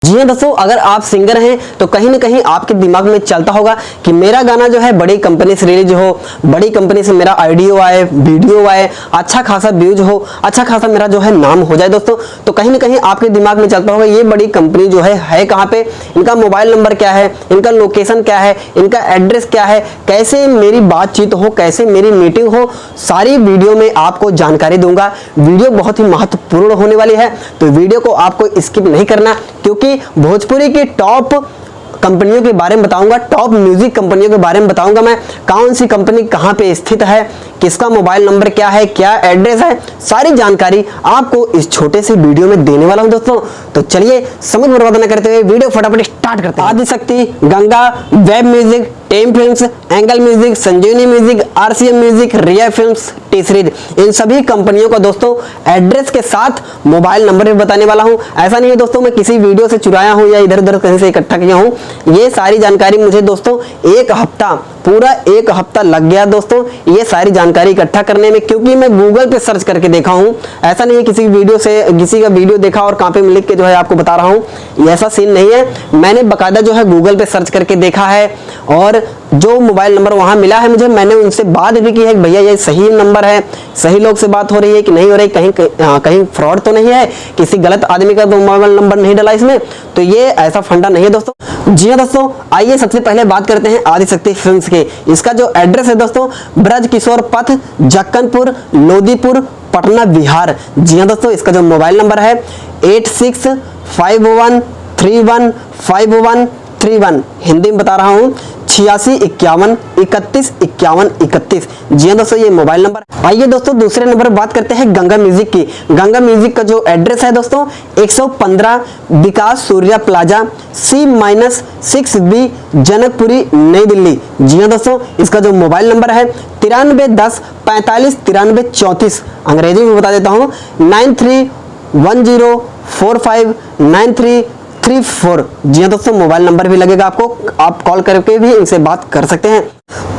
जी हाँ दोस्तों, अगर आप सिंगर हैं तो कहीं ना कहीं आपके दिमाग में चलता होगा कि मेरा गाना जो है बड़ी कंपनी से रिलीज हो, बड़ी कंपनी से मेरा ऑडियो आए, वीडियो आए, अच्छा खासा व्यूज हो, अच्छा खासा मेरा जो है नाम हो जाए। दोस्तों तो कहीं ना कहीं आपके दिमाग में चलता होगा ये बड़ी कंपनी जो है कहाँ पे, इनका मोबाइल नंबर क्या है, इनका लोकेशन क्या है, इनका एड्रेस क्या है, कैसे मेरी बातचीत हो, कैसे मेरी मीटिंग हो, सारी वीडियो में आपको जानकारी दूंगा। वीडियो बहुत ही महत्वपूर्ण होने वाली है, तो वीडियो को आपको स्किप नहीं करना, क्योंकि भोजपुरी की टॉप कंपनियों के बारे में बताऊंगा, टॉप म्यूजिक कंपनियों के बारे में बताऊंगा मैं, कौन सी कंपनी कहां पे स्थित है, किसका मोबाइल नंबर क्या है, क्या एड्रेस है, सारी जानकारी आपको इस छोटे से वीडियो में देने वाला हूं दोस्तों। तो चलिए समय बर्बाद न करते हुए वीडियो फटाफट स्टार्ट करते हैं। आदिशक्ति, गंगा, वेब म्यूजिक, टेम फिल्म्स, एंगल म्यूजिक, संजीवनी म्यूजिक, आरसीएम म्यूजिक, रिया फिल्म्स, टी सीरीज, इन सभी कंपनियों का दोस्तों एड्रेस के साथ मोबाइल नंबर भी बताने वाला हूं। ऐसा नहीं है दोस्तों मैं किसी वीडियो से चुराया हूं या इधर उधर कहीं से इकट्ठा किया हूं। ये सारी जानकारी मुझे दोस्तों एक हफ्ता, पूरा एक हफ्ता लग गया दोस्तों ये सारी जानकारी इकट्ठा करने में, क्योंकि मैं गूगल पे सर्च करके देखा हूं। ऐसा नहीं है किसी वीडियो से, किसी का वीडियो देखा और कॉपी में लिख के जो है आपको बता रहा हूं, ऐसा सीन नहीं है। मैंने बकायदा जो है गूगल पे सर्च करके देखा है, और जो मोबाइल नंबर वहां मिला है मुझे, मैंने उनसे बात भी की है कि भैया ये सही नंबर है, सही लोग से बात हो रही है कि नहीं हो रही, कहीं फ्रॉड तो नहीं है, किसी गलत आदमी का तो मोबाइल नंबर नहीं डाला इसमें, तो ये ऐसा फंडा नहीं है दोस्तों। जी हाँ दोस्तों, आइए सबसे पहले बात करते हैं आदिशक्ति फिल्म्स के। इसका जो एड्रेस है दोस्तों, ब्रज किशोर पथ, जक्कनपुर, लोदीपुर, पटना, बिहार। जी हाँ दोस्तों, इसका जो मोबाइल नंबर है 8651315131, हिंदी में बता रहा हूँ 8651315131। जी हाँ दोस्तों, ये मोबाइल नंबर। आइए दोस्तों दूसरे नंबर पर बात करते हैं गंगा म्यूजिक की। गंगा म्यूजिक का जो एड्रेस है दोस्तों 115 विकास सूर्या प्लाजा, C-6B, जनकपुरी, नई दिल्ली। जी हाँ दोस्तों, इसका जो मोबाइल नंबर है 9310459334, अंग्रेजी में बता देता हूँ 9310459334। जी हाँ दोस्तों, मोबाइल नंबर भी लगेगा आपको, आप कॉल करके भी इनसे बात कर सकते हैं।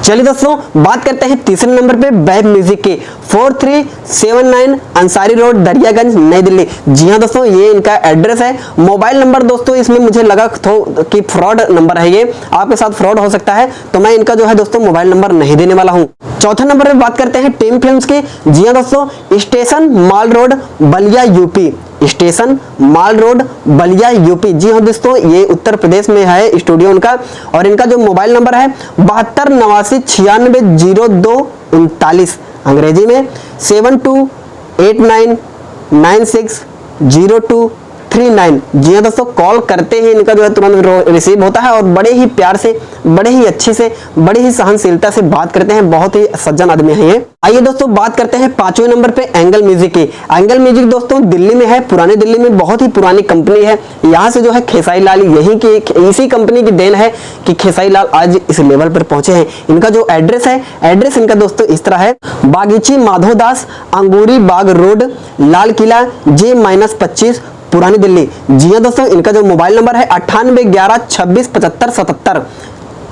चलिए दोस्तों बात करते हैं तीसरे नंबर पे वेब म्यूजिक के, 4379 अंसारी रोड, दरियागंज, नई दिल्ली। जी हाँ दोस्तों, ये इनका एड्रेस है। मोबाइल नंबर दोस्तों इसमें मुझे लगा कि फ्रॉड नंबर है, ये आपके साथ फ्रॉड हो सकता है, तो मैं इनका जो है दोस्तों मोबाइल नंबर नहीं देने वाला हूँ। चौथे नंबर पे बात करते हैं टेम फिल्म्स की। जी हाँ दोस्तों, स्टेशन माल रोड, बलिया, यूपी। स्टेशन माल रोड, बलिया, यूपी। जी हाँ दोस्तों, ये उत्तर प्रदेश में है स्टूडियो उनका, और इनका जो मोबाइल नंबर है 7289960239, अंग्रेजी में 7289960239। जी हाँ दोस्तों, कॉल करते ही इनका जो है तुरंत रिसीव होता है, और बड़े ही प्यार से, बड़े ही अच्छे से, बड़ी ही सहनशीलता से बात करते हैं, बहुत ही सज्जन आदमी है ये। आइए दोस्तों बात करते हैं पांचवें नंबर पे एंगल म्यूजिक की। एंगल म्यूजिक दोस्तों दिल्ली में है, पुरानी दिल्ली में, बहुत ही पुरानी कंपनी है। यहाँ से जो है खेसारी लाल, यही की इसी कंपनी की देन है कि खेसारी लाल आज इस लेवल पर पहुंचे हैं। इनका जो एड्रेस है, एड्रेस इनका दोस्तों इस तरह है, बागीची माधोदास, अंगूरी बाग रोड, लाल किला, J-25, पुरानी दिल्ली। जी हाँ दोस्तों, इनका जो मोबाइल नंबर है 9811267577,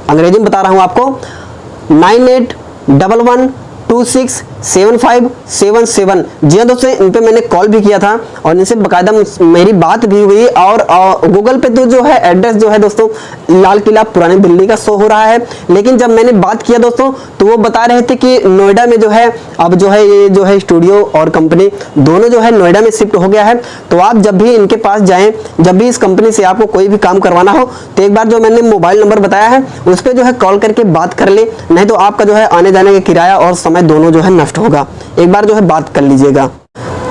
अंग्रेजी में बता रहा हूं आपको 9811267577। जी हाँ दोस्तों, इन पे मैंने कॉल भी किया था और इनसे बकायदा मेरी बात भी हुई, और गूगल पे तो जो है एड्रेस जो है दोस्तों लाल किला, पुरानी दिल्ली का शो हो रहा है, लेकिन जब मैंने बात किया दोस्तों तो वो बता रहे थे कि नोएडा में जो है अब जो है ये जो है स्टूडियो और कंपनी दोनों जो है नोएडा में शिफ्ट हो गया है। तो आप जब भी इनके पास जाएं, जब भी इस कंपनी से आपको कोई भी काम करवाना हो, तो एक बार जो मैंने मोबाइल नंबर बताया है उस पर जो है कॉल करके बात कर ले, नहीं तो आपका जो है आने जाने का किराया और समय दोनों जो है नष्ट होगा। एक बार जो है बात कर लीजिएगा।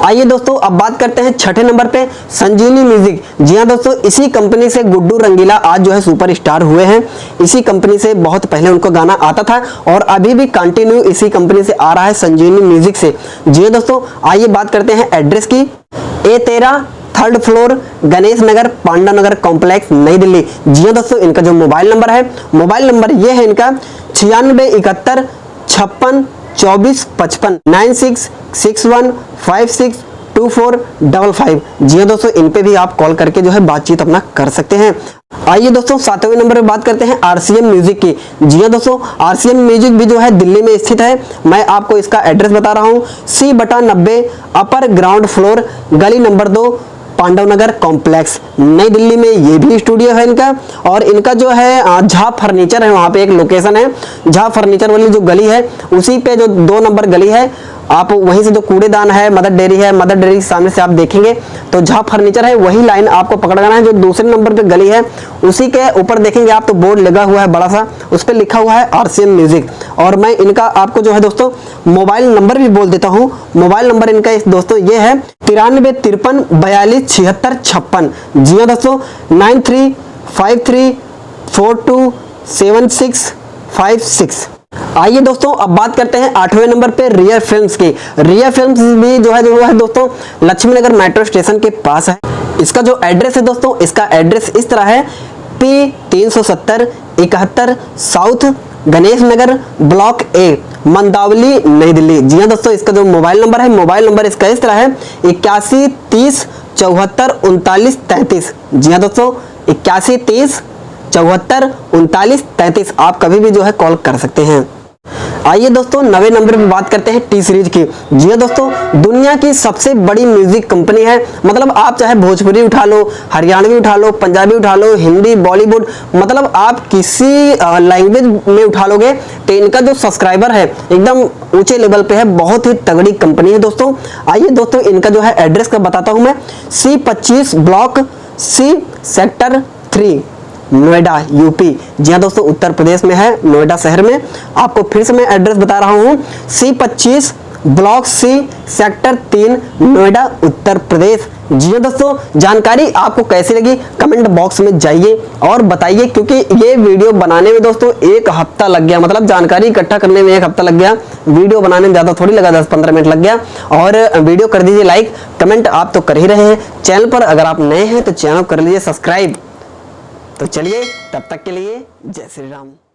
आइए दोस्तों अब बात करते हैं छठे नंबर पे संजीवनी म्यूजिक। जी हाँ दोस्तों, इसी कंपनी से गुड्डू रंगीला आज जो है सुपरस्टार हुए हैं। इसी कंपनी से बहुत पहले उनको गाना आता था, और अभी भी कंटिन्यू इसी कंपनी से आ रहा है, संजीवनी म्यूजिक से। जी हाँ दोस्तों, आइए बात करते हैं एड्रेस की। A13 3rd floor, Ganesh Nagar, पांडा नगर कॉम्प्लेक्स, नई दिल्ली। जी हाँ दोस्तों, इनका जो मोबाइल नंबर है, मोबाइल नंबर ये है इनका 9671562455 9661562455। जी हाँ दोस्तों, इन पे भी आप कॉल करके जो है बातचीत अपना कर सकते हैं। आइए दोस्तों सातवें नंबर पे बात करते हैं आरसीएम म्यूजिक की। जी हाँ दोस्तों, आरसीएम म्यूजिक भी जो है दिल्ली में स्थित है। मैं आपको इसका एड्रेस बता रहा हूँ, C/90 अपर ग्राउंड फ्लोर, गली नंबर 2, पांडव नगर कॉम्प्लेक्स नई दिल्ली में ये भी स्टूडियो है इनका। और इनका जो है झा फर्नीचर है, वहाँ पे एक लोकेशन है, झा फर्नीचर वाली जो गली है उसी पे जो 2 नंबर गली है, आप वहीं से जो कूड़ेदान है, मदर डेयरी है, मदर डेयरी के सामने से आप देखेंगे तो झा फर्नीचर है, वही लाइन आपको पकड़ना है। जो दूसरे नंबर पे गली है उसी के ऊपर देखेंगे आप तो बोर्ड लगा हुआ है बड़ा सा, उस पर लिखा हुआ है RCM म्यूजिक। और मैं इनका आपको जो है दोस्तों मोबाइल नंबर भी बोल देता हूँ। मोबाइल नंबर इनका दोस्तों ये है 93 53 42 76 56। जी हाँ दोस्तों, 9353427656। आइए दोस्तों अब बात करते हैं 8वें नंबर पे रिया फिल्म्स की। रिया फिल्म्स भी जो है दोस्तों लक्ष्मी नगर मेट्रो स्टेशन के पास है। इसका जो एड्रेस है दोस्तों, इसका एड्रेस इस तरह है P370 71 south Ganesh Nagar block A मंदावली नई दिल्ली। जी हाँ दोस्तों, इसका जो मोबाइल नंबर है, मोबाइल नंबर इसका इस तरह है 81 30 74 39 33। जी हाँ दोस्तों, 81 30 74 39 33 आप कभी भी जो है कॉल कर सकते हैं। आइए दोस्तों 9वें नंबर पे बात करते हैं टी सीरीज की। जी हाँ दोस्तों, दुनिया की सबसे बड़ी म्यूजिक कंपनी है। मतलब आप चाहे भोजपुरी उठा लो, हरियाणवी उठा लो, पंजाबी उठा लो, हिंदी, बॉलीवुड, मतलब आप किसी लैंग्वेज में उठा लोगे तो इनका जो सब्सक्राइबर है एकदम ऊंचे लेवल पे है, बहुत ही तगड़ी कंपनी है दोस्तों। आइए दोस्तों इनका जो है एड्रेस का बताता हूं मैं, C25 block C sector 3 Noida UP. जी हाँ दोस्तों, उत्तर प्रदेश में है, नोएडा शहर में। आपको फिर से मैं एड्रेस बता रहा हूँ, C25 block C sector 3 Noida Uttar Pradesh. जी हाँ दोस्तों, जानकारी आपको कैसी लगी कमेंट बॉक्स में जाइए और बताइए, क्योंकि ये वीडियो बनाने में दोस्तों 1 हफ्ता लग गया। मतलब जानकारी इकट्ठा करने में 1 हफ्ता लग गया, वीडियो बनाने में ज़्यादा थोड़ी लगा, 10-15 मिनट लग गया। और वीडियो कर दीजिए लाइक, कमेंट आप तो कर ही रहे हैं। चैनल पर अगर आप नए हैं तो चैनल कर लीजिए सब्सक्राइब। तो चलिए तब तक के लिए जय श्री राम।